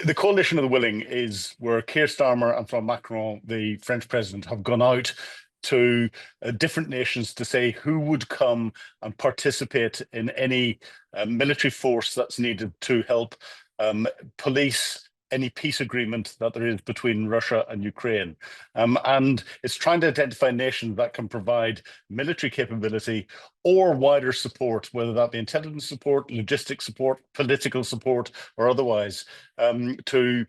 The coalition of the willing is where Keir Starmer and Macron, the French president, have gone out to different nations to say who would come and participate in any military force that's needed to help police any peace agreement that there is between Russia and Ukraine. And it's trying to identify nations that can provide military capability or wider support, whether that be intelligence support, logistics support, political support, or otherwise, to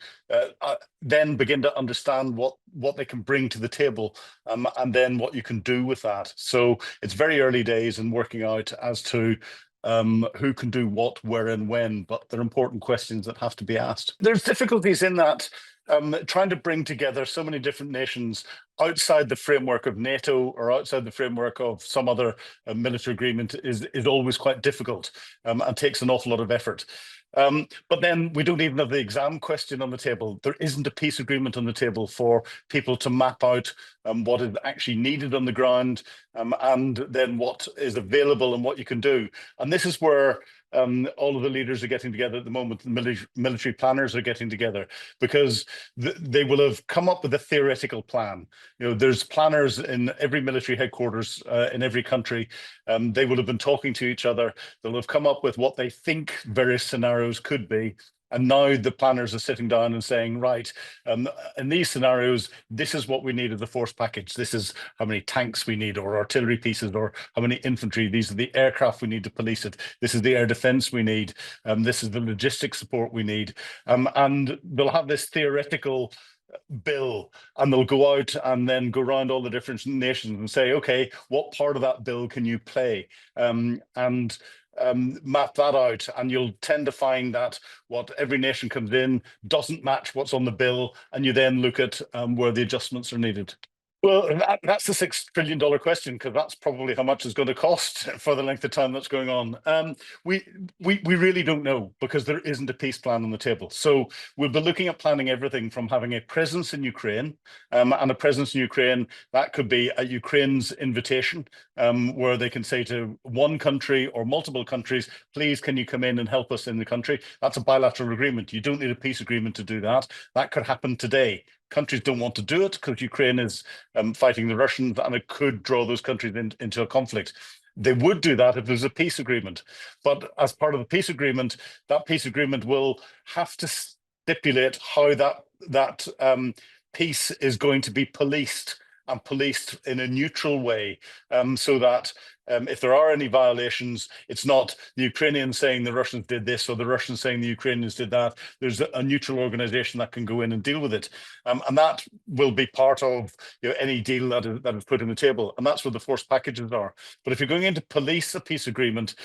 then begin to understand what they can bring to the table, and then what you can do with that. So it's very early days in working out as to who can do what, where, and when, but they're important questions that have to be asked. There's difficulties in that, trying to bring together so many different nations outside the framework of NATO or outside the framework of some other military agreement is always quite difficult, and takes an awful lot of effort. But then we don't even have the exam question on the table. There isn't a peace agreement on the table for people to map out what is actually needed on the ground, and then what is available and what you can do. And this is where all of the leaders are getting together at the moment. The military planners are getting together because they will have come up with a theoretical plan. You know, there's planners in every military headquarters in every country. They will have been talking to each other. They'll have come up with what they think various scenarios could be. And now the planners are sitting down and saying, right, in these scenarios, this is what we need as a force package. This is how many tanks we need, or artillery pieces, or how many infantry. These are the aircraft we need to police it. This is the air defense we need. This is the logistics support we need. And they'll have this theoretical bill, and they'll go out and then go around all the different nations and say, okay, what part of that bill can you play? And map that out, and you'll tend to find that what every nation comes in doesn't match what's on the bill, and you then look at where the adjustments are needed. Well, that's the $6 trillion question, because that's probably how much it's going to cost for the length of time that's going on. We really don't know, because there isn't a peace plan on the table. So we'll be looking at planning everything from having a presence in Ukraine, and a presence in Ukraine that could be at Ukraine's invitation, where they can say to one country or multiple countries, please, can you come in and help us in the country? That's a bilateral agreement. You don't need a peace agreement to do that. That could happen today. Countries don't want to do it because Ukraine is fighting the Russians, and it could draw those countries into a conflict. They would do that if there's a peace agreement. But as part of the peace agreement, that peace agreement will have to stipulate how that peace is going to be policed, and policed in a neutral way, so that if there are any violations, it's not the Ukrainians saying the Russians did this or the Russians saying the Ukrainians did that. There's a neutral organization that can go in and deal with it. And that will be part of, you know, any deal that is put on the table. And that's where the force packages are. But if you're going in to police a peace agreement,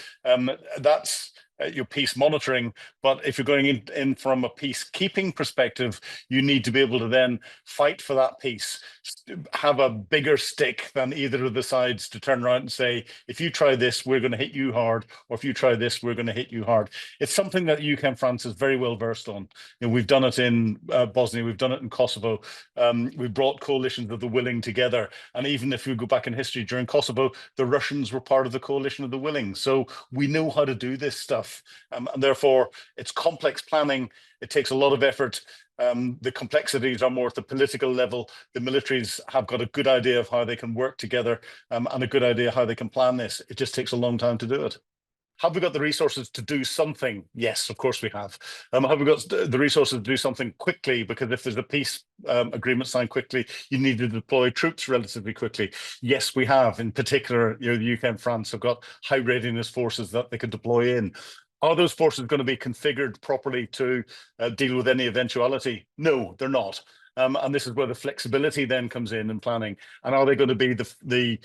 that's your peace monitoring. But if you're going in from a peacekeeping perspective, you need to be able to then fight for that peace, have a bigger stick than either of the sides to turn around and say, if you try this, we're going to hit you hard, or if you try this, we're going to hit you hard. It's something that UK and France is very well versed on. You know, we've done it in Bosnia, we've done it in Kosovo. We've brought coalitions of the willing together. And even if you go back in history, during Kosovo, the Russians were part of the coalition of the willing. So we know how to do this stuff. And therefore, it's complex planning. It takes a lot of effort. The complexities are more at the political level. The militaries have got a good idea of how they can work together, and a good idea how they can plan this. It just takes a long time to do it. Have we got the resources to do something? Yes, of course we have. Have we got the resources to do something quickly? Because if there's a peace agreement signed quickly, you need to deploy troops relatively quickly. Yes, we have. In particular, you know, the UK and France have got high readiness forces that they can deploy in. Are those forces going to be configured properly to deal with any eventuality? No, they're not. And this is where the flexibility then comes in planning. And are they going to be the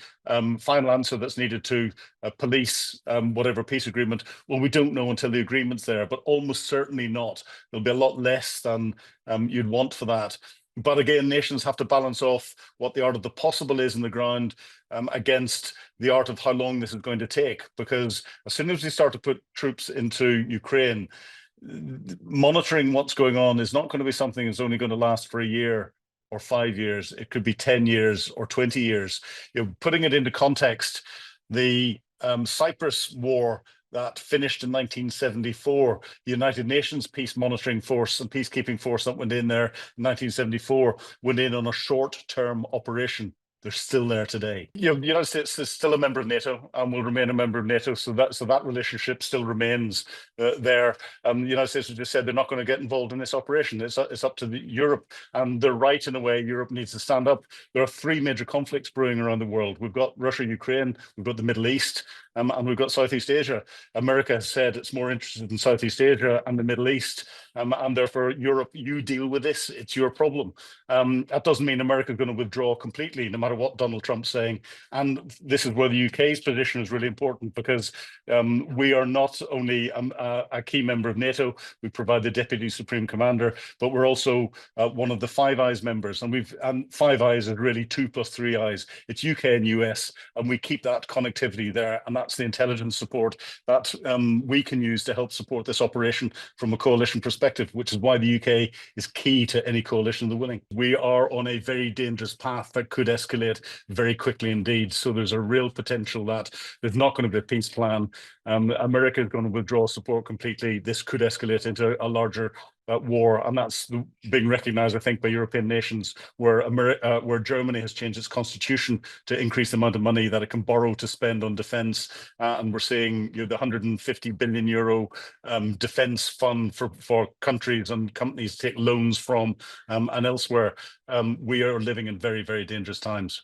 final answer that's needed to police whatever peace agreement? Well, we don't know until the agreement's there, but almost certainly not. There'll be a lot less than you'd want for that. But again, nations have to balance off what the art of the possible is in the ground against the art of how long this is going to take. Because as soon as we start to put troops into Ukraine, monitoring what's going on is not going to be something that's only going to last for a year or 5 years. It could be 10 years or 20 years. You know, putting it into context, the Cyprus war that finished in 1974. The United Nations Peace Monitoring Force and Peacekeeping Force that went in there in 1974 went in on a short-term operation. They're still there today. You know, the United States is still a member of NATO and will remain a member of NATO, so that relationship still remains there. The United States has just said they're not going to get involved in this operation. It's up to Europe, and they're right in a way. Europe needs to stand up. There are three major conflicts brewing around the world. We've got Russia, Ukraine, we've got the Middle East, and we've got Southeast Asia. America has said it's more interested in Southeast Asia and the Middle East, and therefore Europe, you deal with this. It's your problem. That doesn't mean America is going to withdraw completely, no matter what Donald Trump's saying. And this is where the UK's position is really important, because we are not only a key member of NATO, we provide the Deputy Supreme Commander, but we're also one of the Five Eyes members. And Five Eyes is really 2 + 3 eyes. It's UK and US, and we keep that connectivity there. And that's the intelligence support that we can use to help support this operation from a coalition perspective, which is why the UK is key to any coalition of the willing. We are on a very dangerous path that could escalate very quickly indeed. So there's a real potential that there's not going to be a peace plan. America is going to withdraw support completely. This could escalate into a larger war, and that's being recognised, I think, by European nations, where Germany has changed its constitution to increase the amount of money that it can borrow to spend on defence, and we're seeing the 150 billion euro defence fund for countries and companies to take loans from, and elsewhere. We are living in very, very dangerous times.